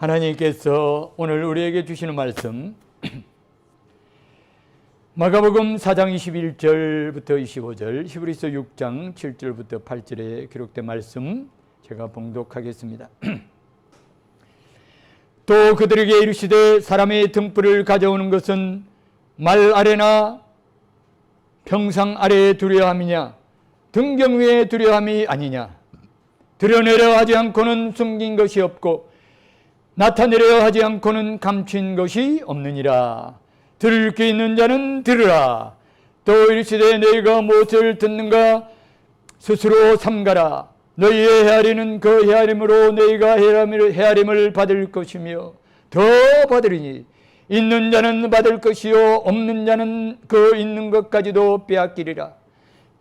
하나님께서 오늘 우리에게 주시는 말씀 마가복음 4장 21절부터 25절, 히브리서 6장 7절부터 8절에 기록된 말씀 제가 봉독하겠습니다. 또 그들에게 이르시되 사람의 등불을 가져오는 것은 말 아래나 평상 아래에 두려함이냐 등경 위에 두려함이 아니냐. 드러내려 하지 않고는 숨긴 것이 없고 나타내려 하지 않고는 감춘 것이 없느니라. 들을 귀 있는 자는 들으라. 또 이르시되 너희가 무엇을 듣는가 스스로 삼가라. 너희의 헤아리는 그 헤아림으로 너희가 헤아림을 받을 것이며 더 받으리니 있는 자는 받을 것이요 없는 자는 그 있는 것까지도 빼앗기리라.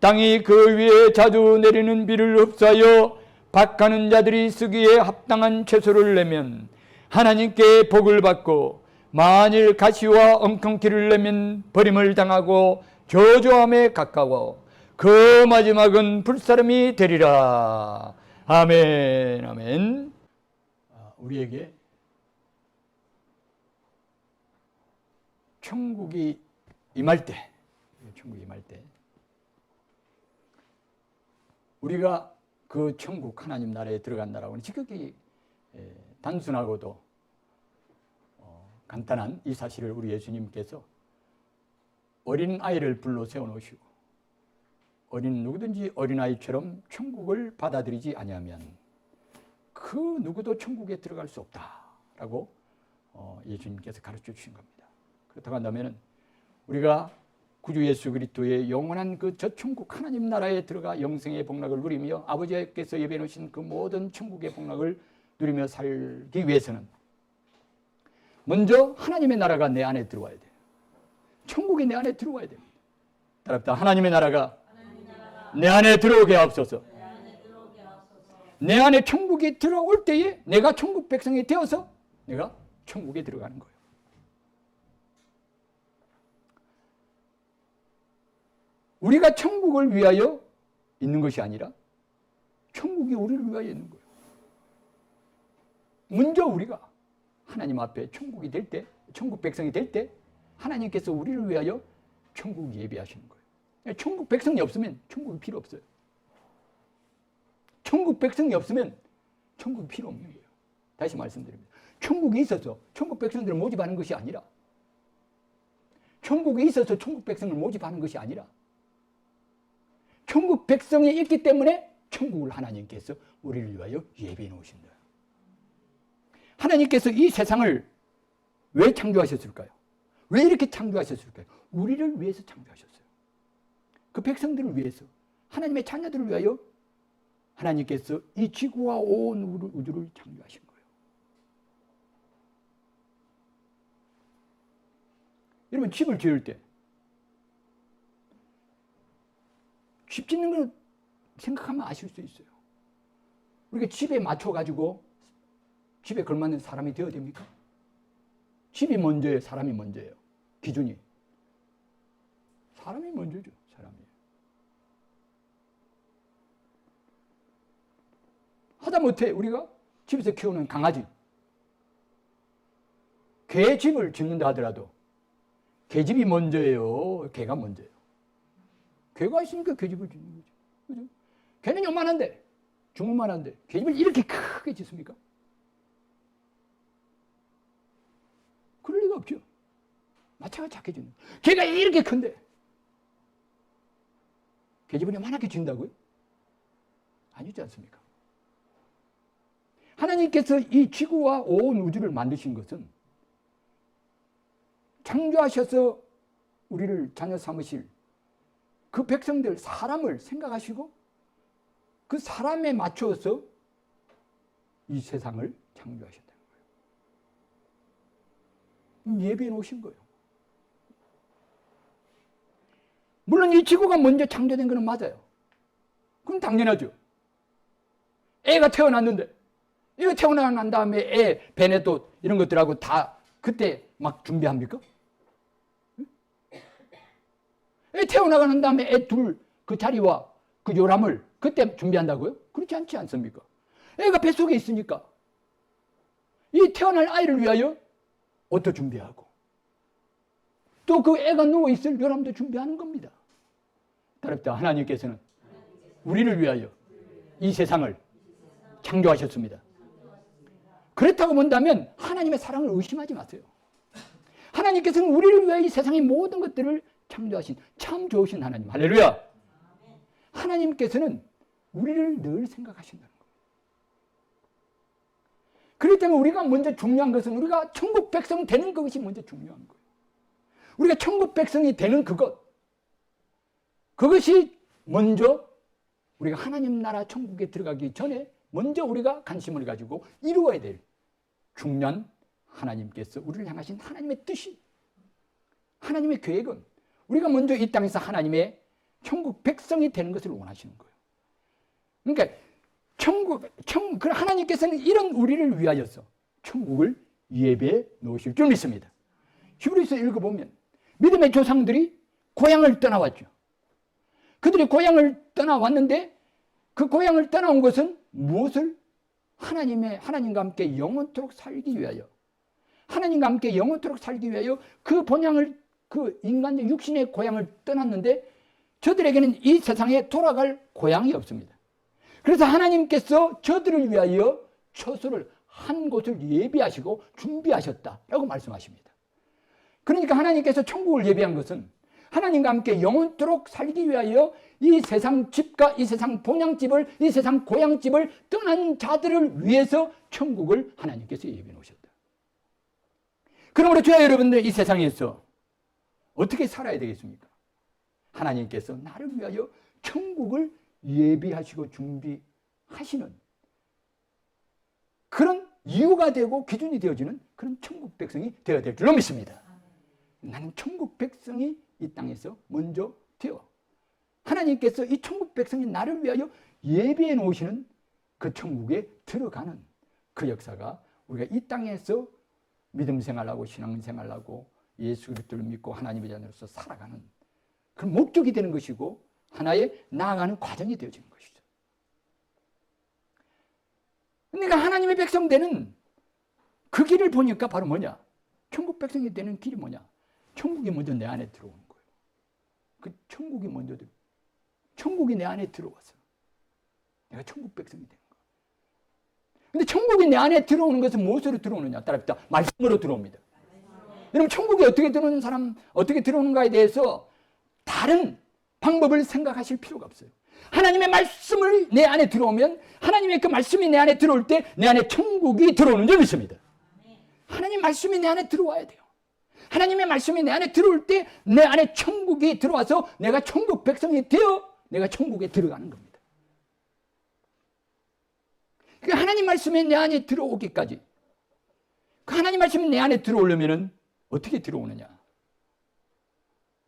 땅이 그 위에 자주 내리는 비를 흡수하여 박하는 자들이 쓰기에 합당한 채소를 내면 하나님께 복을 받고 만일 가시와 엉겅퀴를 내면 버림을 당하고 저주함에 가까워 그 마지막은 불사름이 되리라. 아멘, 아멘. 우리에게 천국이 임할 때, 우리가 그 천국 하나님 나라에 들어간다라고는 지극히 단순하고도 간단한 이 사실을 우리 예수님께서 어린 아이를 불러 세워놓으시고 누구든지 어린아이처럼 천국을 받아들이지 아니하면 그 누구도 천국에 들어갈 수 없다라고 예수님께서 가르쳐 주신 겁니다. 그렇다고 한다면 우리가 구주 예수 그리스도의 영원한 그 저 천국 하나님 나라에 들어가 영생의 복락을 누리며 아버지께서 예배해 놓으신 그 모든 천국의 복락을 누리며 살기 위해서는 먼저 하나님의 나라가 내 안에 들어와야 돼요. 천국이 내 안에 들어와야 됩니다. 따라서 하나님의 나라가 내 안에 들어오게 하옵소서. 내 안에 천국이 들어올 때에 내가 천국 백성이 되어서 내가 천국에 들어가는 거예요. 우리가 천국을 위하여 있는 것이 아니라 천국이 우리를 위하여 있는 거예요. 먼저 우리가 하나님 앞에 천국이 될 때, 천국 백성이 될 때 하나님께서 우리를 위하여 천국 예비하시는 거예요. 천국 백성이 없으면 천국이 필요 없어요. 천국 백성이 없으면 천국이 필요 없는 거예요. 다시 말씀드립니다. 천국이 있어서 천국 백성들을 모집하는 것이 아니라 천국이 있어서 천국 백성을 모집하는 것이 아니라 천국 백성이 있기 때문에 천국을 하나님께서 우리를 위하여 예비해 놓으신다. 하나님께서 이 세상을 왜 창조하셨을까요? 왜 이렇게 창조하셨을까요? 우리를 위해서 창조하셨어요. 그 백성들을 위해서, 하나님의 자녀들을 위하여 하나님께서 이 지구와 온 우주를 창조하신 거예요. 여러분, 집을 지을 때 집 짓는 걸 생각하면 아실 수 있어요. 우리가 집에 맞춰가지고 집에 걸맞는 사람이 되어야 됩니까? 집이 먼저예요? 사람이 먼저예요? 기준이. 사람이 먼저죠. 사람이. 하다못해 우리가 집에서 키우는 강아지, 개 집을 짓는다 하더라도 개집이 먼저예요? 개가 먼저예요? 개가 있으니까 개집을 짓는 거죠. 그죠? 개는 요만한데, 주먹만한데 개집을 이렇게 크게 짓습니까? 그럴 리가 없죠. 마차가 작게 짓는. 개가 이렇게 큰데 개집을 요만하게 짓는다고요? 아니지 않습니까? 하나님께서 이 지구와 온 우주를 만드신 것은 창조하셔서 우리를 자녀 삼으실 그 백성들, 사람을 생각하시고 그 사람에 맞춰서 이 세상을 창조하셨다는 거예요. 예비해 놓으신 거예요. 물론 이 지구가 먼저 창조된 것은 맞아요. 그럼 당연하죠. 애가 태어났는데, 이거 태어난 다음에 애, 베네도 이런 것들하고 다 그때 막 준비합니까? 애 태어나가는 다음에 애 둘 그 자리와 그 요람을 그때 준비한다고요? 그렇지 않지 않습니까? 애가 뱃속에 있으니까 이 태어날 아이를 위하여 옷도 준비하고 또 그 애가 누워있을 요람도 준비하는 겁니다. 따릅니다. 하나님께서는 우리를 위하여 이 세상을 창조하셨습니다. 그렇다고 본다면 하나님의 사랑을 의심하지 마세요. 하나님께서는 우리를 위하여 이 세상의 모든 것들을 창조하신 참 좋으신 하나님. 할렐루야. 하나님께서는 우리를 늘 생각하신다는 거예요. 그렇기 때문에 우리가 먼저 중요한 것은 우리가 천국 백성 되는 것이 먼저 중요한 거예요. 우리가 천국 백성이 되는 그것이 먼저 우리가 하나님 나라 천국에 들어가기 전에 먼저 우리가 관심을 가지고 이루어야 될 중요한 하나님께서 우리를 향하신 하나님의 뜻이, 하나님의 계획은 우리가 먼저 이 땅에서 하나님의 천국 백성이 되는 것을 원하시는 거예요. 그러니까 하나님께서는 이런 우리를 위하여서 천국을 예배해 놓으실 줄 믿습니다. 히브리서 읽어보면 믿음의 조상들이 고향을 떠나왔죠. 그들이 고향을 떠나왔는데 그 고향을 떠나온 것은 무엇을? 하나님과 함께 영원토록 살기 위하여, 하나님과 함께 영원토록 살기 위하여 그 본향을, 그 인간의 육신의 고향을 떠났는데 저들에게는 이 세상에 돌아갈 고향이 없습니다. 그래서 하나님께서 저들을 위하여 처소를 한 곳을 예비하시고 준비하셨다라고 말씀하십니다. 그러니까 하나님께서 천국을 예비한 것은 하나님과 함께 영원토록 살기 위하여 이 세상 집과 이 세상 본향집을, 이 세상 고향집을 떠난 자들을 위해서 천국을 하나님께서 예비해 놓으셨다. 그러므로 저와 여러분들 이 세상에서 어떻게 살아야 되겠습니까? 하나님께서 나를 위하여 천국을 예비하시고 준비하시는 그런 이유가 되고 기준이 되어지는 그런 천국 백성이 되어야 될 줄로 믿습니다. 나는 천국 백성이 이 땅에서 먼저 되어 하나님께서 이 천국 백성이 나를 위하여 예비해 놓으시는 그 천국에 들어가는 그 역사가 우리가 이 땅에서 믿음 생활하고 신앙 생활하고 예수 그리스도를 믿고 하나님의 자녀로서 살아가는 그런 목적이 되는 것이고 하나의 나아가는 과정이 되어지는 것이죠. 그러니까 하나님의 백성 되는 그 길을 보니까 바로 뭐냐? 천국 백성이 되는 길이 뭐냐? 천국이 먼저 내 안에 들어오는 거예요. 그 천국이 내 안에 들어와서 내가 천국 백성이 되는 거예요. 근데 천국이 내 안에 들어오는 것은 무엇으로 들어오느냐? 따라합니다. 말씀으로 들어옵니다. 여러분, 천국에 어떻게 들어오는 사람, 어떻게 들어오는가에 대해서 다른 방법을 생각하실 필요가 없어요. 하나님의 말씀을 내 안에 들어오면 하나님의 그 말씀이 내 안에 들어올 때 내 안에 천국이 들어오는 줄 믿습니다. 하나님 말씀이 내 안에 들어와야 돼요. 하나님의 말씀이 내 안에 들어올 때 내 안에 천국이 들어와서 내가 천국 백성이 되어 내가 천국에 들어가는 겁니다. 그러니까 하나님 말씀이 내 안에 들어오기까지, 그 하나님 말씀이 내 안에 들어오려면 어떻게 들어오느냐?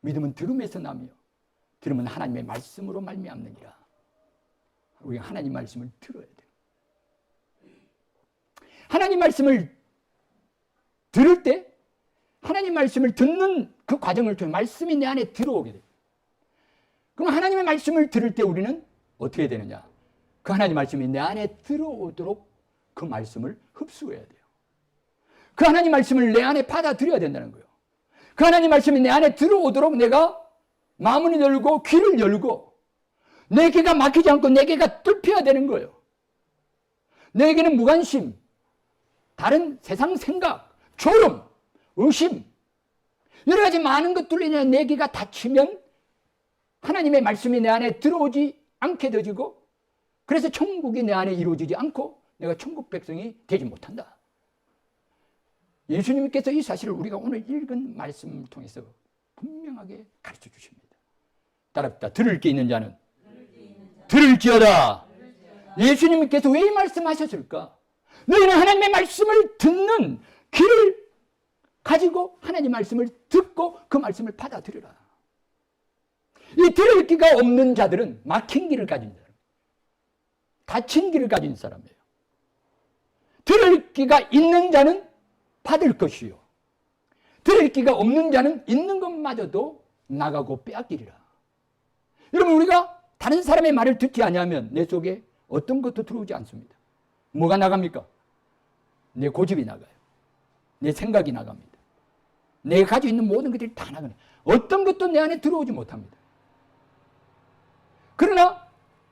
믿음은 들음에서 나며 들으면 하나님의 말씀으로 말미암느니라. 우리가 하나님 말씀을 들어야 돼요. 하나님 말씀을 들을 때 하나님 말씀을 듣는 그 과정을 통해 말씀이 내 안에 들어오게 돼요. 그럼 하나님의 말씀을 들을 때 우리는 어떻게 되느냐? 그 하나님 말씀이 내 안에 들어오도록 그 말씀을 흡수해야 돼요. 그 하나님 말씀을 내 안에 받아들여야 된다는 거예요. 그 하나님 말씀이 내 안에 들어오도록 내가 마음을 열고 귀를 열고 내 귀가 막히지 않고 내 귀가 뚫혀야 되는 거예요. 내게는 무관심, 다른 세상 생각, 졸음, 의심, 여러 가지 많은 것들로 인해 내 귀가 닫히면 하나님의 말씀이 내 안에 들어오지 않게 되어지고 그래서 천국이 내 안에 이루어지지 않고 내가 천국 백성이 되지 못한다. 예수님께서 이 사실을 우리가 오늘 읽은 말씀을 통해서 분명하게 가르쳐 주십니다. 따라합니다. 들을 게 있는 자는 들을지어다. 예수님께서 왜 이 말씀하셨을까? 너희는 하나님의 말씀을 듣는 귀를 가지고 하나님 말씀을 듣고 그 말씀을 받아들여라. 이 들을 귀가 없는 자들은 막힌 귀를 가진 사람, 닫힌 귀를 가진 사람이에요. 들을 귀가 있는 자는 받을 것이요, 들을 귀가 없는 자는 있는 것마저도 나가고 빼앗기리라. 여러분, 우리가 다른 사람의 말을 듣지 아니하면 내 속에 어떤 것도 들어오지 않습니다. 뭐가 나갑니까? 내 고집이 나가요. 내 생각이 나갑니다. 내가 가지고 있는 모든 것들이 다 나가네. 어떤 것도 내 안에 들어오지 못합니다. 그러나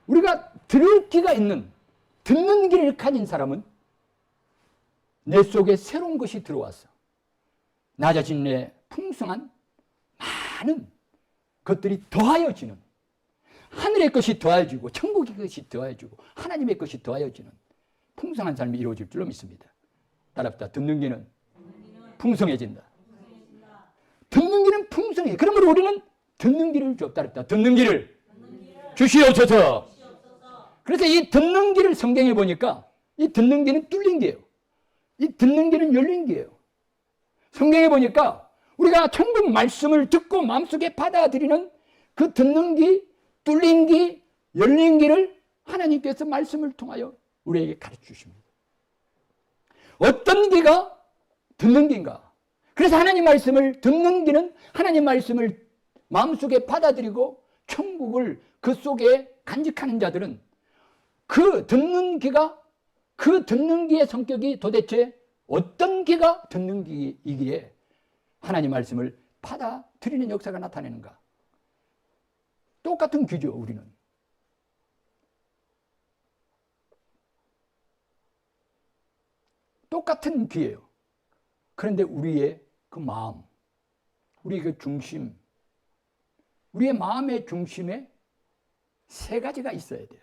우리가 들을 귀가 있는, 듣는 귀를 가진 사람은 내 속에 새로운 것이 들어왔어. 나 자신의 풍성한 많은 것들이 더하여지는, 하늘의 것이 더해지고 천국의 것이 더해지고 하나님의 것이 더하여지는 풍성한 삶이 이루어질 줄로 믿습니다. 따라합시다. 듣는 귀는 풍성해진다. 듣는 귀는 풍성해. 그러므로 우리는 듣는 귀를 줬다 그랬다. 듣는 귀를 주시옵소서. 그래서 이 듣는 귀를 성경에 보니까 이 듣는 귀는 뚫린 귀예요. 이 듣는 귀는 열린 귀예요. 성경에 보니까 우리가 천국 말씀을 듣고 마음속에 받아들이는 그 듣는 귀, 뚫린 귀, 열린 귀를 하나님께서 말씀을 통하여 우리에게 가르쳐 주십니다. 어떤 귀가 듣는 귀인가? 그래서 하나님 말씀을 듣는 귀는 하나님 말씀을 마음속에 받아들이고 천국을 그 속에 간직하는 자들은 그 듣는 귀가, 그 듣는 귀의 성격이 도대체 어떤 귀가 듣는 귀이기에 하나님 말씀을 받아들이는 역사가 나타내는가? 똑같은 귀죠, 우리는. 똑같은 귀예요. 그런데 우리의 그 마음, 우리의 그 중심, 우리의 마음의 중심에 세 가지가 있어야 돼요.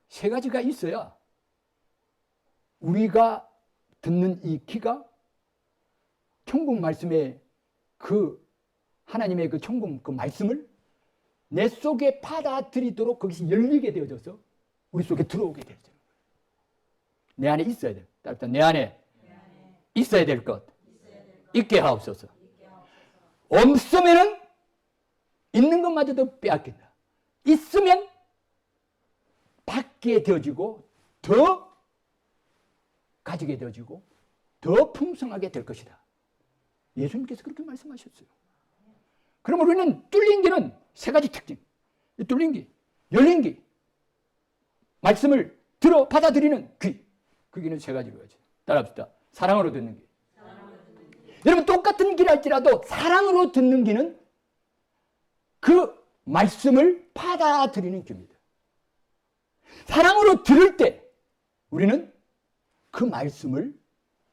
세 가지가 있어야 우리가 듣는 이 귀가 천국 말씀의 그 하나님의 그 천국 그 말씀을 내 속에 받아들이도록 그것이 열리게 되어져서 우리 속에 들어오게 되어져요. 내 안에 있어야 돼요. 따라서 내 안에 있어야 될 것 있게 하옵소서. 없으면은 있는 것마저도 빼앗긴다. 있으면 받게 되어지고 더 가지게 되어지고 더 풍성하게 될 것이다. 예수님께서 그렇게 말씀하셨어요. 그럼 우리는 뚫린 귀는 세 가지 특징. 뚫린 귀, 열린 귀, 말씀을 들어 받아들이는 귀. 그 귀는 세 가지로 가지. 따라합시다. 사랑으로 듣는 귀. 여러분 똑같은 귀라 할지라도 사랑으로 듣는 귀는 그 말씀을 받아들이는 귀입니다. 사랑으로 들을 때 우리는 그 말씀을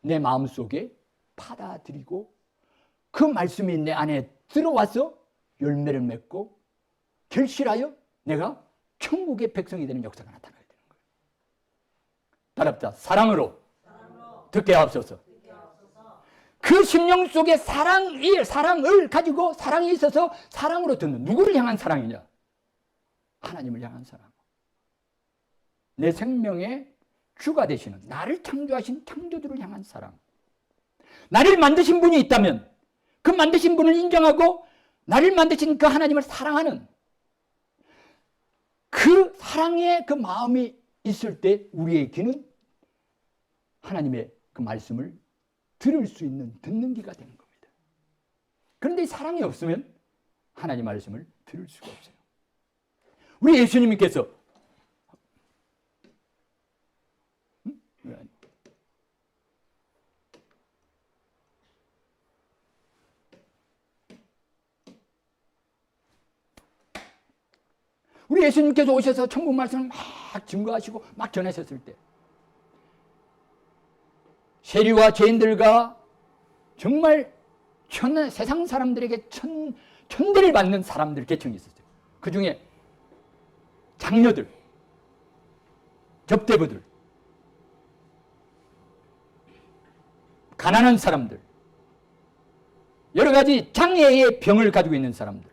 내 마음속에 받아들이고 그 말씀이 내 안에 들어와서 열매를 맺고 결실하여 내가 천국의 백성이 되는 역사가 나타나야 되는 거예요. 따라합시다. 사랑으로 듣게 하옵소서. 그 심령 속에 사랑을 가지고 사랑이 있어서 사랑으로 듣는, 누구를 향한 사랑이냐? 하나님을 향한 사랑. 내 생명의 주가 되시는, 나를 창조하신 창조주를 향한 사랑. 나를 만드신 분이 있다면 그 만드신 분을 인정하고 나를 만드신 그 하나님을 사랑하는 그 사랑의 그 마음이 있을 때 우리의 귀는 하나님의 그 말씀을 들을 수 있는 듣는 귀가 되는 겁니다. 그런데 이 사랑이 없으면 하나님 말씀을 들을 수가 없어요. 우리 예수님께서 우리 예수님께서 오셔서 천국 말씀을 막 증거하시고 막 전하셨을 때 세리와 죄인들과 정말 세상 사람들에게 천대를 받는 사람들 계층이 있었어요. 그 중에 장녀들, 접대부들, 가난한 사람들, 여러 가지 장애의 병을 가지고 있는 사람들,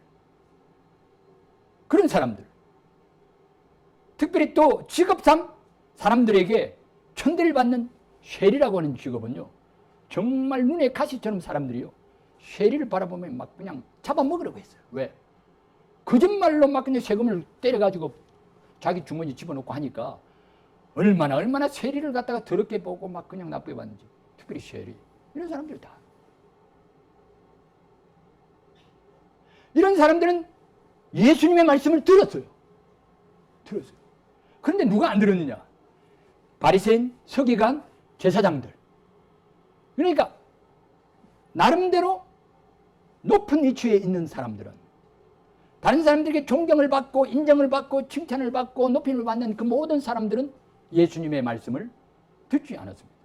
그런 사람들, 특별히 또 직업상 사람들에게 천대를 받는 쉐리라고 하는 직업은요, 정말 눈에 가시처럼 사람들이요, 쉐리를 바라보면 막 그냥 잡아먹으려고 했어요. 왜? 거짓말로 막 그냥 세금을 때려가지고 자기 주머니 집어넣고 하니까 얼마나 쉐리를 갖다가 더럽게 보고 막 그냥 나쁘게 봤는지. 특별히 쉐리. 이런 사람들 다. 이런 사람들은 예수님의 말씀을 들었어요. 그런데 누가 안 들었느냐? 바리새인, 서기관, 제사장들. 그러니까 나름대로 높은 위치에 있는 사람들은 다른 사람들에게 존경을 받고 인정을 받고 칭찬을 받고 높임을 받는 그 모든 사람들은 예수님의 말씀을 듣지 않았습니다.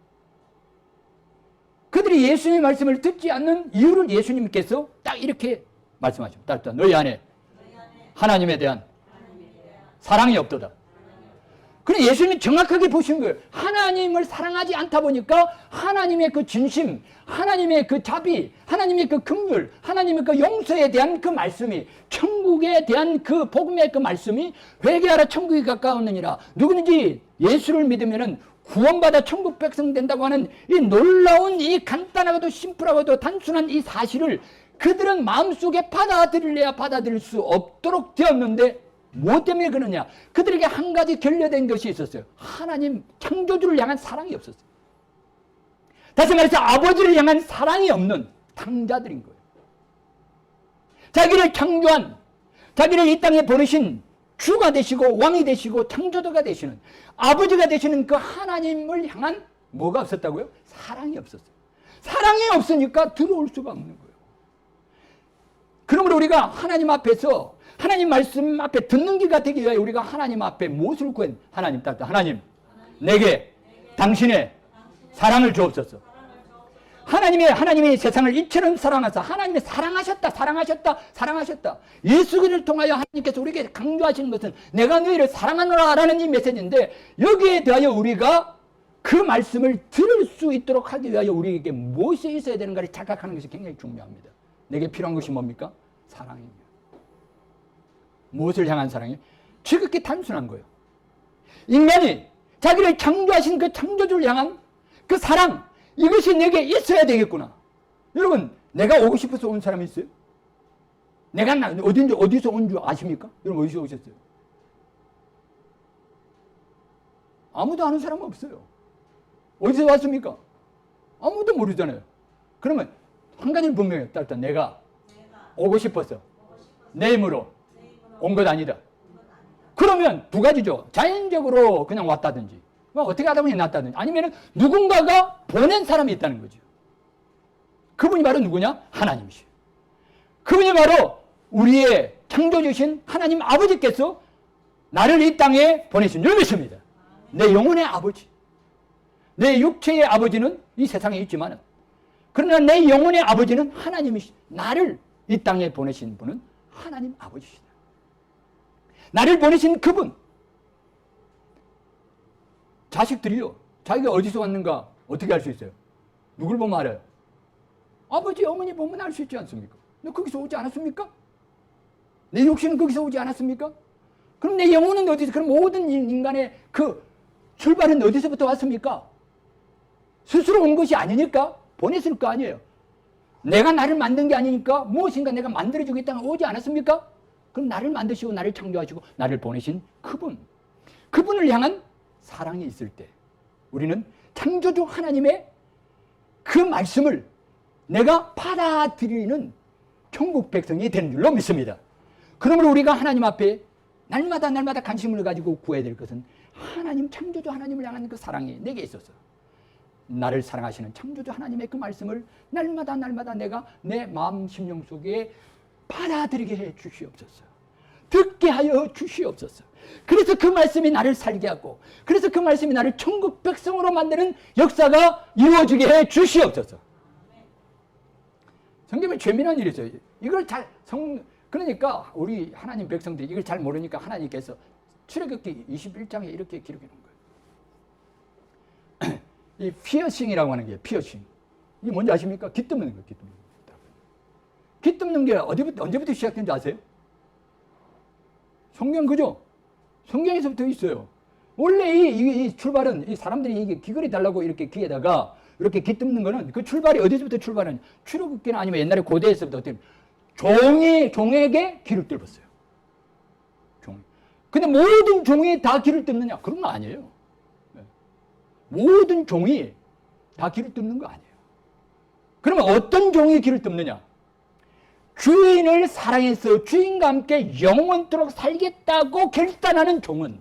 그들이 예수님의 말씀을 듣지 않는 이유를 예수님께서 딱 이렇게 말씀하십니다. 너희 안에 하나님에 대한 사랑이 없도다. 그래 예수님이 정확하게 보신 거예요. 하나님을 사랑하지 않다 보니까 하나님의 그 진심, 하나님의 그 자비, 하나님의 그 긍휼, 하나님의 그 용서에 대한 그 말씀이, 천국에 대한 그 복음의 그 말씀이 회개하라 천국이 가까웠느니라. 누구든지 예수를 믿으면은 구원받아 천국 백성 된다고 하는 이 놀라운 이 간단하고도 심플하고도 단순한 이 사실을 그들은 마음속에 받아들일래야 받아들일 수 없도록 되었는데 무엇 때문에 그러냐? 그들에게 한 가지 결여된 것이 있었어요. 하나님 창조주를 향한 사랑이 없었어요. 다시 말해서 아버지를 향한 사랑이 없는 탕자들인 거예요. 자기를 창조한, 자기를 이 땅에 보내신 주가 되시고 왕이 되시고 창조주가 되시는 아버지가 되시는 그 하나님을 향한 뭐가 없었다고요? 사랑이 없었어요. 사랑이 없으니까 들어올 수가 없는 거예요. 그러므로 우리가 하나님 앞에서 하나님 말씀 앞에 듣는 귀가 되기 위해 우리가 하나님 앞에 무엇을 구한? 하나님 따뜻 하나님 내게 당신의 사랑을 주옵소서. 하나님의 세상을 이처럼 사랑하사 하나님이 사랑하셨다. 예수 그리스도를 통하여 하나님께서 우리에게 강조하시는 것은 내가 너희를 사랑하노라 라는 이 메시지인데 여기에 대하여 우리가 그 말씀을 들을 수 있도록 하기 위하여 우리에게 무엇이 있어야 되는가를 자각하는 것이 굉장히 중요합니다. 내게 필요한 것이 뭡니까? 사랑입니다. 무엇을 향한 사랑이에요? 지극히 단순한 거예요. 인간이 자기를 창조하신 그 창조주를 향한 그 사랑, 이것이 내게 있어야 되겠구나. 여러분, 내가 오고 싶어서 온 사람이 있어요? 내가 어디서 온 줄 아십니까? 여러분, 어디서 오셨어요? 아무도 아는 사람은 없어요. 어디서 왔습니까? 아무도 모르잖아요. 그러면 한 가지는 분명해요. 일단 내가 오고 싶어서 내 힘으로 온 것 아니다. 그러면 두 가지죠. 자연적으로 그냥 왔다든지 어떻게 하다 보니 났다든지 아니면 누군가가 보낸 사람이 있다는 거죠. 그분이 바로 누구냐? 하나님이시죠. 그분이 바로 우리의 창조주신 하나님 아버지께서 나를 이 땅에 보내신 줄입니다. 내 영혼의 아버지, 내 육체의 아버지는 이 세상에 있지만 그러나 내 영혼의 아버지는 하나님이시. 나를 이 땅에 보내신 분은 하나님 아버지시다. 나를 보내신 그분. 자식들이요, 자기가 어디서 왔는가 어떻게 알 수 있어요? 누굴 보면 알아요? 아버지, 어머니 보면 알 수 있지 않습니까? 너 거기서 오지 않았습니까? 내 육신은 거기서 오지 않았습니까? 그럼 내 영혼은 어디서, 그럼 모든 인간의 그 출발은 어디서부터 왔습니까? 스스로 온 것이 아니니까 보냈을 거 아니에요. 내가 나를 만든 게 아니니까 무엇인가 내가 만들어주고 이 땅에 오지 않았습니까? 그럼 나를 만드시고 나를 창조하시고 나를 보내신 그분을 향한 사랑이 있을 때 우리는 창조주 하나님의 그 말씀을 내가 받아들이는 천국 백성이 되는 줄로 믿습니다. 그러므로 우리가 하나님 앞에 날마다 관심을 가지고 구해야 될 것은 하나님, 창조주 하나님을 향한 그 사랑이 내게 있어서 나를 사랑하시는 창조주 하나님의 그 말씀을 날마다 내가 내 마음 심령 속에 받아들이게 해 주시옵소서. 듣게 하여 주시옵소서. 그래서 그 말씀이 나를 살게 하고 그래서 그 말씀이 나를 천국 백성으로 만드는 역사가 이루어지게 해 주시옵소서. 성경은 죄민한 일이죠. 이걸 그러니까 우리 하나님 백성들이 이걸 잘 모르니까 하나님께서 출애굽기 21장에 이렇게 기록해 놓은 거예요. 이 피어싱이라고 하는 게 피어싱. 이게 뭔지 아십니까? 귀 뜯는 거예요. 귀 뜯는 게 언제부터 시작된지 아세요? 성경 그죠? 성경에서부터 있어요. 원래 이 출발은 이 사람들이 이게 귀걸이 달라고 이렇게 귀에다가 이렇게 귀 뜯는 거는 그 출발이 어디서부터 출발은 출애굽기나 아니면 옛날에 고대에서부터 어떻게 종에게 귀를 뜯었어요. 종. 근데 모든 종이 다 귀를 뜯느냐? 그런 거 아니에요. 모든 종이 다 귀를 뜯는 거 아니에요. 그러면 어떤 종이 귀를 뜯느냐? 주인을 사랑해서 주인과 함께 영원토록 살겠다고 결단하는 종은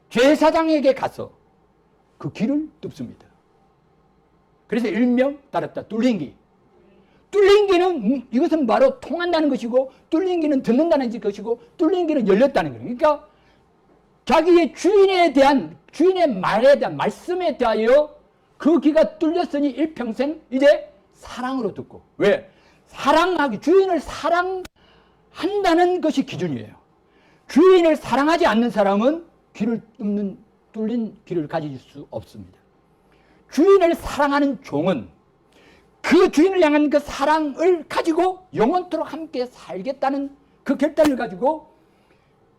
제사장에게 가서 그 귀를 뜯습니다. 그래서 일명 따랐다. 뚫린 귀. 뚫린 귀는 이것은 바로 통한다는 것이고, 뚫린 귀는 듣는다는 것이고, 뚫린 귀는 열렸다는 거예요. 그러니까 자기의 주인의 말에 대한 말씀에 대하여 그 귀가 뚫렸으니 일평생 이제 사랑으로 듣고. 왜? 주인을 사랑한다는 것이 기준이에요. 주인을 사랑하지 않는 사람은 뚫린 귀를 가질 수 없습니다. 주인을 사랑하는 종은 그 주인을 향한 그 사랑을 가지고 영원토록 함께 살겠다는 그 결단을 가지고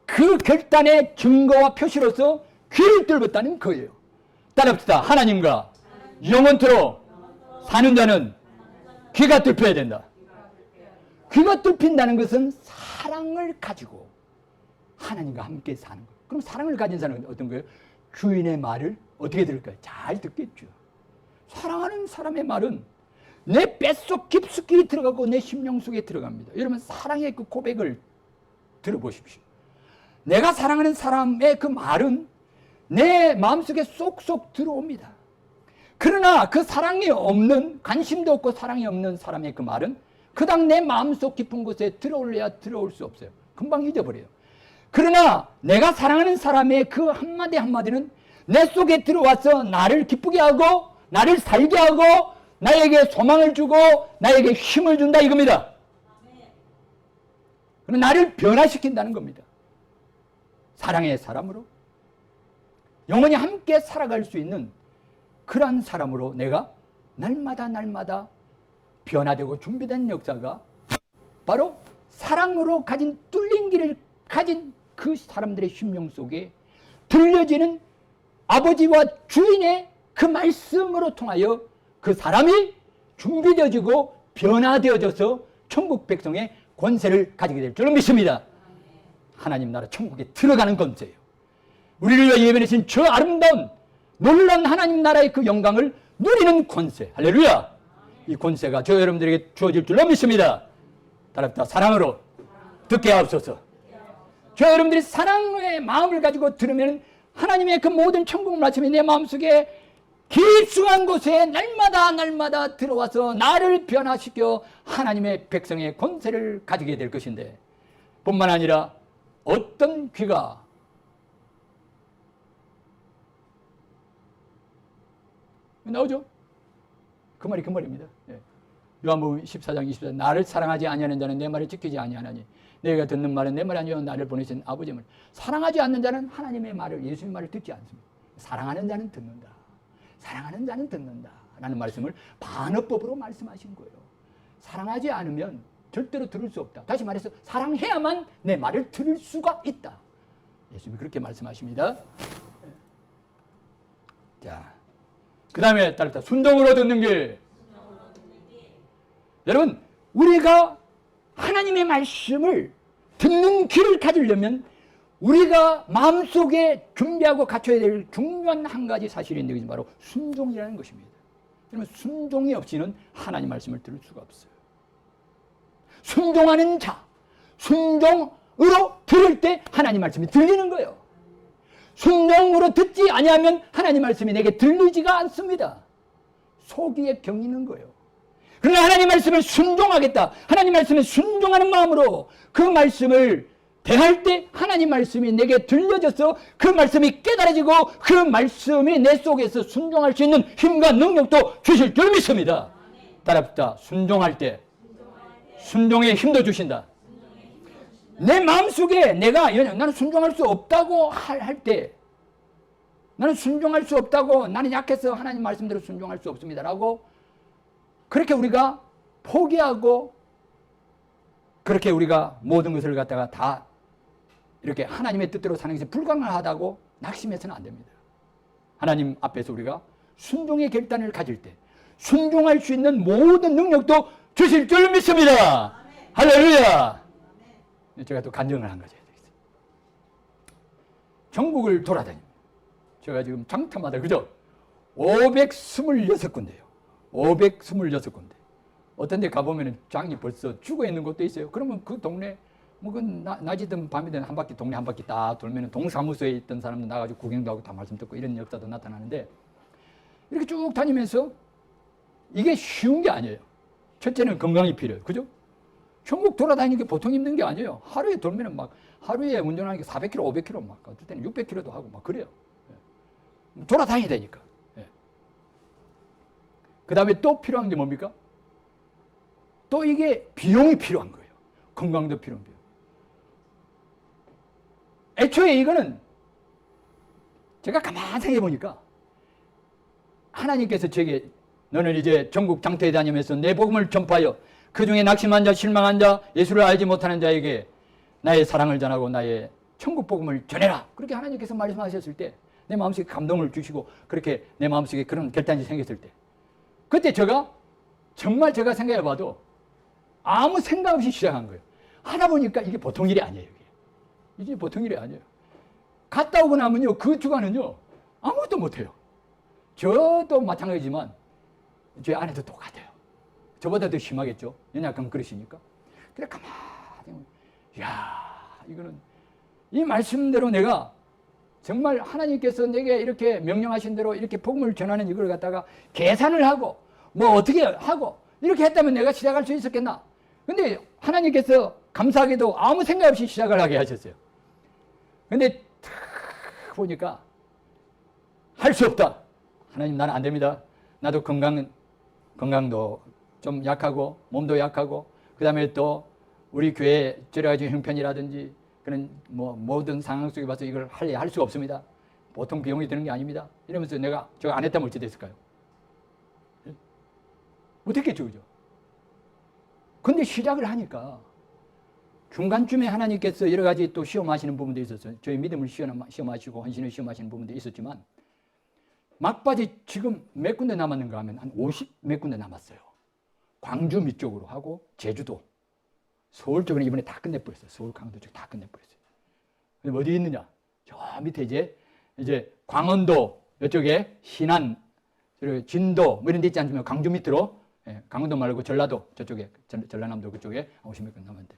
그 결단의 증거와 표시로서 귀를 뚫었다는 거예요. 따라합시다. 하나님과 영원토록 사는 자는 귀가 뚫혀야 된다. 귀가 뚫힌다는 것은 사랑을 가지고 하나님과 함께 사는 거예요. 그럼 사랑을 가진 사람은 어떤 거예요? 주인의 말을 어떻게 들을까요? 잘 듣겠죠. 사랑하는 사람의 말은 내 뱃속 깊숙이 들어가고 내 심령 속에 들어갑니다. 여러분, 사랑의 그 고백을 들어보십시오. 내가 사랑하는 사람의 그 말은 내 마음속에 쏙쏙 들어옵니다. 그러나 그 사랑이 없는, 관심도 없고 사랑이 없는 사람의 그 말은 그닥 내 마음속 깊은 곳에 들어올래야 들어올 수 없어요. 금방 잊어버려요. 그러나 내가 사랑하는 사람의 그 한마디 한마디는 내 속에 들어와서 나를 기쁘게 하고 나를 살게 하고 나에게 소망을 주고 나에게 힘을 준다 이겁니다. 그럼 나를 변화시킨다는 겁니다. 사랑의 사람으로 영원히 함께 살아갈 수 있는 그러한 사람으로 내가 날마다 변화되고 준비된 역사가 바로 사랑으로 가진 뚫린 길을 가진 그 사람들의 심령 속에 들려지는 아버지와 주인의 그 말씀으로 통하여 그 사람이 준비되어지고 변화되어져서 천국 백성의 권세를 가지게 될 줄로 믿습니다. 하나님 나라 천국에 들어가는 권세예요. 우리를 위하여 예배하신 저 아름다운 놀라운 하나님 나라의 그 영광을 누리는 권세. 할렐루야. 이 권세가 저 여러분들에게 주어질 줄로 믿습니다. 따라합시다. 사랑으로 듣게 하옵소서. 저 여러분들이 사랑의 마음을 가지고 들으면 하나님의 그 모든 천국 말씀이 내 마음속에 깊숙한 곳에 날마다 들어와서 나를 변화시켜 하나님의 백성의 권세를 가지게 될 것인데, 뿐만 아니라 어떤 귀가 나오죠? 그 말이 그 말입니다. 요한복음 14장 24절 나를 사랑하지 아니하는 자는 내 말을 지키지 아니하나니 내가 듣는 말은 내 말이 아니요 나를 보내신 아버지의 말. 사랑하지 않는 자는 하나님의 말을, 예수님의 말을 듣지 않습니다. 사랑하는 자는 듣는다. 사랑하는 자는 듣는다 라는 말씀을 반어법으로 말씀하신 거예요. 사랑하지 않으면 절대로 들을 수 없다. 다시 말해서 사랑해야만 내 말을 들을 수가 있다. 예수님이 그렇게 말씀하십니다. 자, 그 다음에 따르다 순종으로 듣는 길. 여러분, 우리가 하나님의 말씀을 듣는 귀를 가지려면 우리가 마음속에 준비하고 갖춰야 될 중요한 한 가지 사실이 있는데 그것이 바로 순종이라는 것입니다. 그러면 순종이 없이는 하나님 말씀을 들을 수가 없어요. 순종하는 자, 순종으로 들을 때 하나님 말씀이 들리는 거예요. 순종으로 듣지 아니하면 하나님 말씀이 내게 들리지가 않습니다. 속이에 경이는 거예요. 그러나 하나님 말씀을 순종하겠다. 하나님 말씀에 순종하는 마음으로 그 말씀을 대할 때 하나님 말씀이 내게 들려져서 그 말씀이 깨달아지고 그 말씀이 내 속에서 순종할 수 있는 힘과 능력도 주실 줄 믿습니다. 따라합시다. 순종할 때 순종의 힘도 주신다. 내 마음속에 내가 나는 순종할 수 없다고 할 때, 나는 순종할 수 없다고, 나는 약해서 하나님 말씀대로 순종할 수 없습니다 라고 그렇게 우리가 포기하고 그렇게 우리가 모든 것을 갖다가 다 이렇게 하나님의 뜻대로 사는 것이 불가능하다고 낙심해서는 안 됩니다. 하나님 앞에서 우리가 순종의 결단을 가질 때 순종할 수 있는 모든 능력도 주실 줄 믿습니다. 아멘. 할렐루야. 아멘. 제가 또 간증을 한 가지 해드리겠습니다. 전국을 돌아다닙니다. 제가 지금 장터마다 그죠? 526군데요. 526군데. 어떤 데 가보면 장이 벌써 죽어 있는 곳도 있어요. 그러면 그 동네 낮이든 밤이든 한 바퀴 동네 한 바퀴 딱 돌면 동사무소에 있던 사람도 나가지고 구경도 하고 다 말씀 듣고 이런 역사도 나타나는데, 이렇게 쭉 다니면서 이게 쉬운 게 아니에요. 첫째는 건강이 필요해요. 그죠? 전국 돌아다니는 게 보통 힘든 게 아니에요. 하루에 돌면은 막, 하루에 운전하는 게 400km, 500km 막, 어떨 때는 600km도 하고 막 그래요. 돌아다녀야 되니까. 그 다음에 또 필요한 게 뭡니까? 또 이게 비용이 필요한 거예요. 건강도 필요한 비용. 애초에 이거는 제가 가만히 생각해 보니까 하나님께서 제게 너는 이제 전국 장터에 다니면서 내 복음을 전파하여 그 중에 낙심한 자, 실망한 자, 예수를 알지 못하는 자에게 나의 사랑을 전하고 나의 천국 복음을 전해라. 그렇게 하나님께서 말씀하셨을 때 내 마음속에 감동을 주시고 그렇게 내 마음속에 그런 결단이 생겼을 때 그때 정말 제가 생각해 봐도 아무 생각 없이 시작한 거예요. 하다 보니까 이게 보통 일이 아니에요. 이게 보통 일이 아니에요. 갔다 오고 나면요, 그 주간은요, 아무것도 못해요. 저도 마찬가지지만, 저희 아내도 똑같아요. 저보다 더 심하겠죠? 연약한 그러시니까. 그래, 가만히, 이거는, 이 말씀대로 내가 정말 하나님께서 내게 이렇게 명령하신 대로 이렇게 복음을 전하는 이걸 갖다가 계산을 하고, 뭐 어떻게 하고, 이렇게 했다면 내가 시작할 수 있었겠나? 근데 하나님께서 감사하게도 아무 생각 없이 시작을 하게 하셨어요. 근데 탁 보니까 할 수 없다. 하나님 나는 안 됩니다. 나도 건강도 좀 약하고 몸도 약하고 그 다음에 또 우리 교회 여러 가지 형편이라든지 그런 뭐 모든 상황 속에 봐서 이걸 할 수가 없습니다. 보통 비용이 드는 게 아닙니다. 이러면서 내가 저거 안 했다면 어찌 됐을까요? 못했겠죠, 그죠? 근데 시작을 하니까 중간쯤에 하나님께서 여러 가지 또 시험하시는 부분도 있었어요. 저희 믿음을 시험하시고 헌신을 시험하시는 부분도 있었지만 막바지 지금 몇 군데 남았는가 하면 한 50 몇 군데 남았어요. 광주 밑쪽으로 하고 제주도, 서울 쪽은 이번에 다 끝내버렸어요. 서울, 강도 쪽 다 끝내버렸어요. 근데 어디 있느냐? 저 밑에 이제 강원도 이쪽에 신안, 진도 뭐 이런 데 있지 않습니까? 광주 밑으로, 강원도 말고 전라도 저쪽에, 전라남도 그쪽에 50 몇 군데 남았는데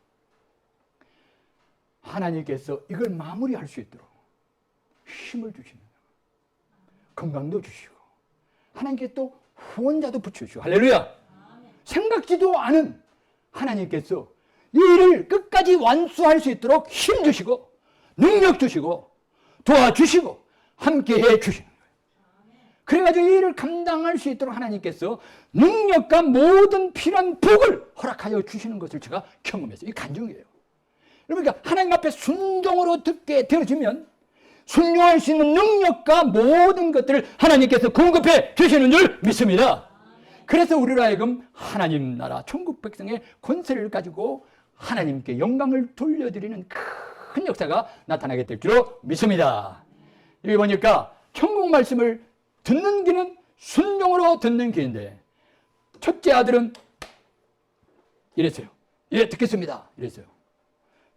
하나님께서 이걸 마무리할 수 있도록 힘을 주시는 거예요. 건강도 주시고 하나님께 또 후원자도 붙여주시고 할렐루야. 생각지도 않은 하나님께서 이 일을 끝까지 완수할 수 있도록 힘 주시고 능력 주시고 도와주시고 함께해 주시는 거예요. 그래가지고 이 일을 감당할 수 있도록 하나님께서 능력과 모든 필요한 복을 허락하여 주시는 것을 제가 경험했어요. 이 간증이에요. 그러니까 하나님 앞에 순종으로 듣게 되어지면 순종할 수 있는 능력과 모든 것들을 하나님께서 공급해 주시는 줄 믿습니다. 그래서 우리로 하여금 하나님 나라 천국 백성의 권세를 가지고 하나님께 영광을 돌려드리는 큰 역사가 나타나게 될 줄로 믿습니다. 여기 보니까 천국 말씀을 듣는 길은 순종으로 듣는 길인데 첫째 아들은 이랬어요. 예, 듣겠습니다. 이랬어요.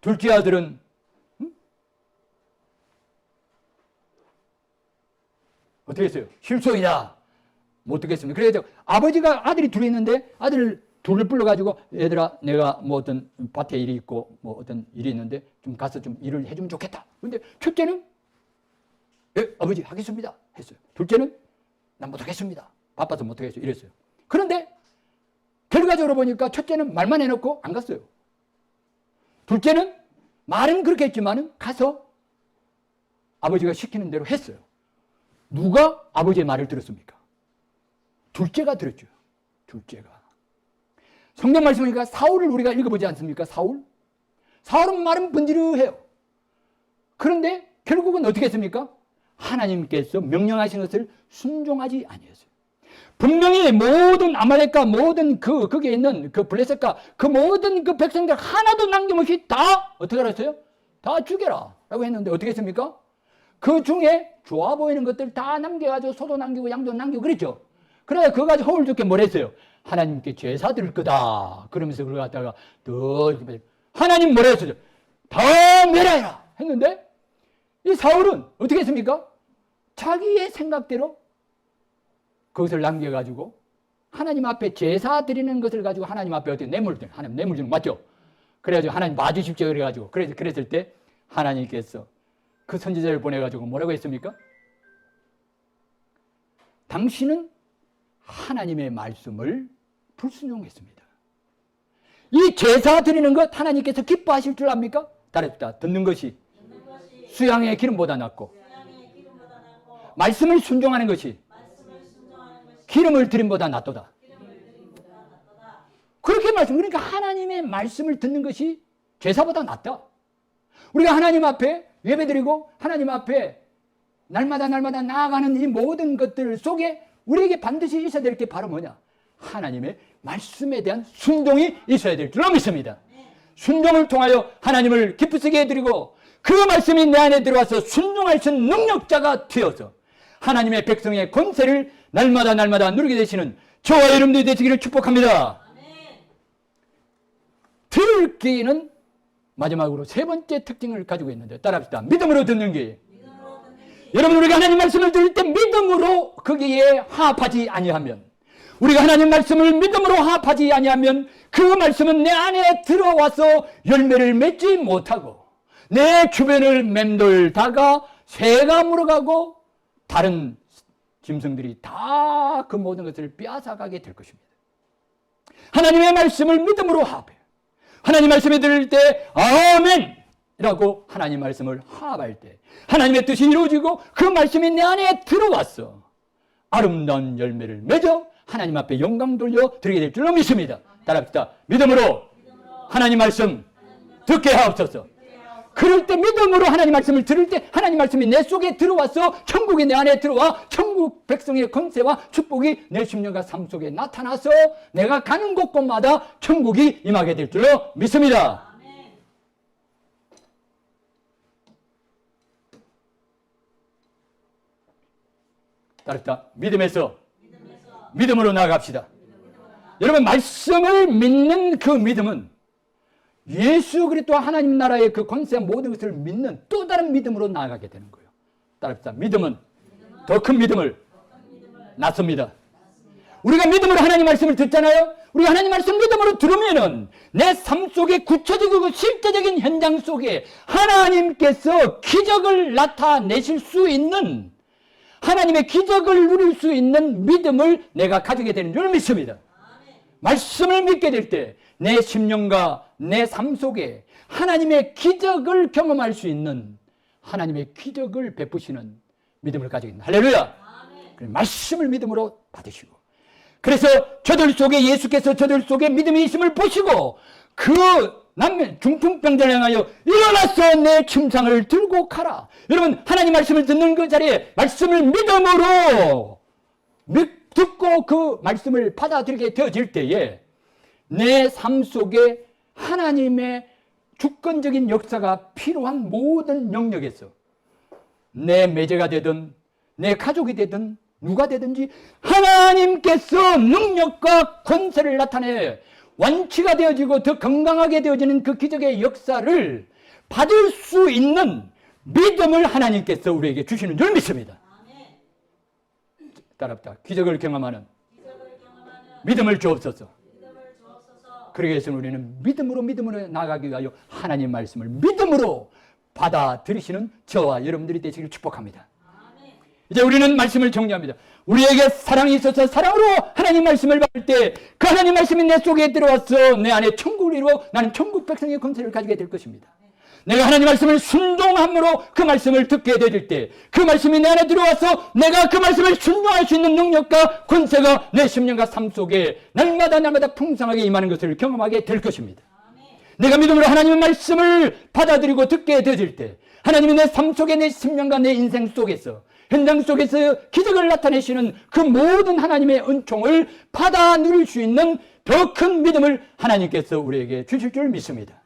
둘째 아들은 어떻게 했어요? 실속이다. 못 듣겠습니다. 그래서 아버지가 아들이 둘이 있는데 아들을 둘을 불러가지고 얘들아 내가 뭐 어떤 밭에 일이 있고 뭐 어떤 일이 있는데 좀 가서 좀 일을 해주면 좋겠다. 근데 첫째는 예, 아버지 하겠습니다. 했어요. 둘째는 난 못하겠습니다. 바빠서 못하겠어요. 이랬어요. 그런데 결과적으로 보니까 첫째는 말만 해놓고 안 갔어요. 둘째는 말은 그렇게 했지만은 가서 아버지가 시키는 대로 했어요. 누가 아버지의 말을 들었습니까? 둘째가 들었죠. 둘째가. 성경 말씀이니까 사울을 우리가 읽어보지 않습니까? 사울은 말은 번지르해요. 그런데 결국은 어떻게 했습니까? 하나님께서 명령하신 것을 순종하지 아니했어요. 분명히 모든 아말렉과 모든 거기에 있는 그 블레셋과 그 모든 그 백성들 하나도 남김없이 다 어떻게 알았어요? 다 죽여라 라고 했는데 어떻게 했습니까? 그 중에 좋아 보이는 것들 다 남겨가지고 소도 남기고 양도 남기고 그랬죠. 그래서 그거 가지고 허울 좋게 뭘 했어요? 하나님께 제사 드릴 거다. 그러면서 그걸 갖다가 더 하나님 뭐라 했어요? 다 멸하여라 했는데 이 사울은 어떻게 했습니까? 자기의 생각대로 그것을 남겨가지고 하나님 앞에 제사 드리는 것을 가지고 하나님 앞에 어떻게 하나님 뇌물 주는 거 맞죠? 그래가지고 하나님 맞으십시오 그래가지고 그랬을 때 하나님께서 그 선지자를 보내가지고 뭐라고 했습니까? 당신은 하나님의 말씀을 불순종했습니다. 이 제사 드리는 것 하나님께서 기뻐하실 줄 압니까? 따릅시다. 듣는 것이 수양의 기름보다 낫고 말씀을 순종하는 것이 기름을 드림보다 낫도다. 그렇게 말씀. 그러니까 하나님의 말씀을 듣는 것이 제사보다 낫다. 우리가 하나님 앞에 예배드리고 하나님 앞에 날마다 나아가는 이 모든 것들 속에 우리에게 반드시 있어야 될 게 바로 뭐냐? 하나님의 말씀에 대한 순종이 있어야 될 줄로 믿습니다. 순종을 통하여 하나님을 기쁘시게 해드리고 그 말씀이 내 안에 들어와서 순종할 수 있는 능력자가 되어서 하나님의 백성의 권세를 날마다 누리게 되시는 저와 여러분들이 되시기를 축복합니다. 들을 귀는 마지막으로 세 번째 특징을 가지고 있는데 따라합시다. 믿음으로 듣는 귀. 여러분, 우리가 하나님 말씀을 들을 때 믿음으로 거기에 화합하지 아니하면, 우리가 하나님 말씀을 믿음으로 화합하지 아니하면 그 말씀은 내 안에 들어와서 열매를 맺지 못하고 내 주변을 맴돌다가 새가 물어가고 다른 짐승들이 다 그 모든 것을 빼앗아가게 될 것입니다. 하나님의 말씀을 믿음으로 화합해. 하나님 말씀을 들을 때 아멘! 라고 하나님 말씀을 화합할 때 하나님의 뜻이 이루어지고 그 말씀이 내 안에 들어왔어. 아름다운 열매를 맺어 하나님 앞에 영광 돌려 드리게 될 줄로 믿습니다. 따라합시다. 믿음으로 하나님 말씀 듣게 하옵소서. 그럴 때 믿음으로 하나님 말씀을 들을 때 하나님 말씀이 내 속에 들어와서 천국이 내 안에 들어와 천국 백성의 권세와 축복이 내 심령과 삶 속에 나타나서 내가 가는 곳곳마다 천국이 임하게 될 줄로 믿습니다. 따르다. 믿음에서 믿음으로 나아갑시다. 여러분, 말씀을 믿는 그 믿음은 예수 그리스도 하나님 나라의 그 권세와 모든 것을 믿는 또 다른 믿음으로 나아가게 되는 거예요. 따릅시다. 믿음은 더 큰 믿음을 낳습니다. 우리가 믿음으로 하나님 말씀을 듣잖아요. 우리가 하나님 말씀 믿음으로 들으면은 내 삶 속에 구체적이고 실제적인 현장 속에 하나님께서 기적을 나타내실 수 있는, 하나님의 기적을 누릴 수 있는 믿음을 내가 가지게 되는 줄 믿습니다. 말씀을 믿게 될 때 내 심령과 내 삶 속에 하나님의 기적을 경험할 수 있는, 하나님의 기적을 베푸시는 믿음을 가지고 있는, 할렐루야. 말씀을 믿음으로 받으시고, 그래서 저들 속에 예수께서 저들 속에 믿음이 있음을 보시고 그 남면 중풍병자를 향하여 일어나서 내 침상을 들고 가라. 여러분, 하나님 말씀을 듣는 그 자리에 말씀을 믿음으로 듣고 그 말씀을 받아들이게 되어질 때에 내 삶 속에 하나님의 주권적인 역사가 필요한 모든 영역에서 내 매제가 되든 내 가족이 되든 누가 되든지 하나님께서 능력과 권세를 나타내 완치가 되어지고 더 건강하게 되어지는 그 기적의 역사를 받을 수 있는 믿음을 하나님께서 우리에게 주시는 줄 믿습니다. 따라합시다. 기적을 경험하는 믿음을 주옵소서. 그러기 위해서 우리는 믿음으로 나아가기 위하여 하나님 말씀을 믿음으로 받아들이시는 저와 여러분들이 되시길 축복합니다. 이제 우리는 말씀을 정리합니다. 우리에게 사랑이 있어서 사랑으로 하나님 말씀을 받을 때 그 하나님 말씀이 내 속에 들어와서 내 안에 천국을 이루어 나는 천국 백성의 권세를 가지게 될 것입니다. 내가 하나님 말씀을 순종함으로 그 말씀을 듣게 될 때 그 말씀이 내 안에 들어와서 내가 그 말씀을 순종할 수 있는 능력과 권세가 내 심령과 삶 속에 날마다 풍성하게 임하는 것을 경험하게 될 것입니다. 내가 믿음으로 하나님의 말씀을 받아들이고 듣게 되질 때 하나님이 내 삶 속에 내 심령과 내 인생 속에서 현장 속에서 기적을 나타내시는 그 모든 하나님의 은총을 받아 누릴 수 있는 더 큰 믿음을 하나님께서 우리에게 주실 줄 믿습니다.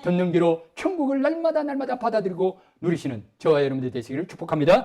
듣는 귀로 천국을 날마다 받아들이고 누리시는 저와 여러분들 되시기를 축복합니다.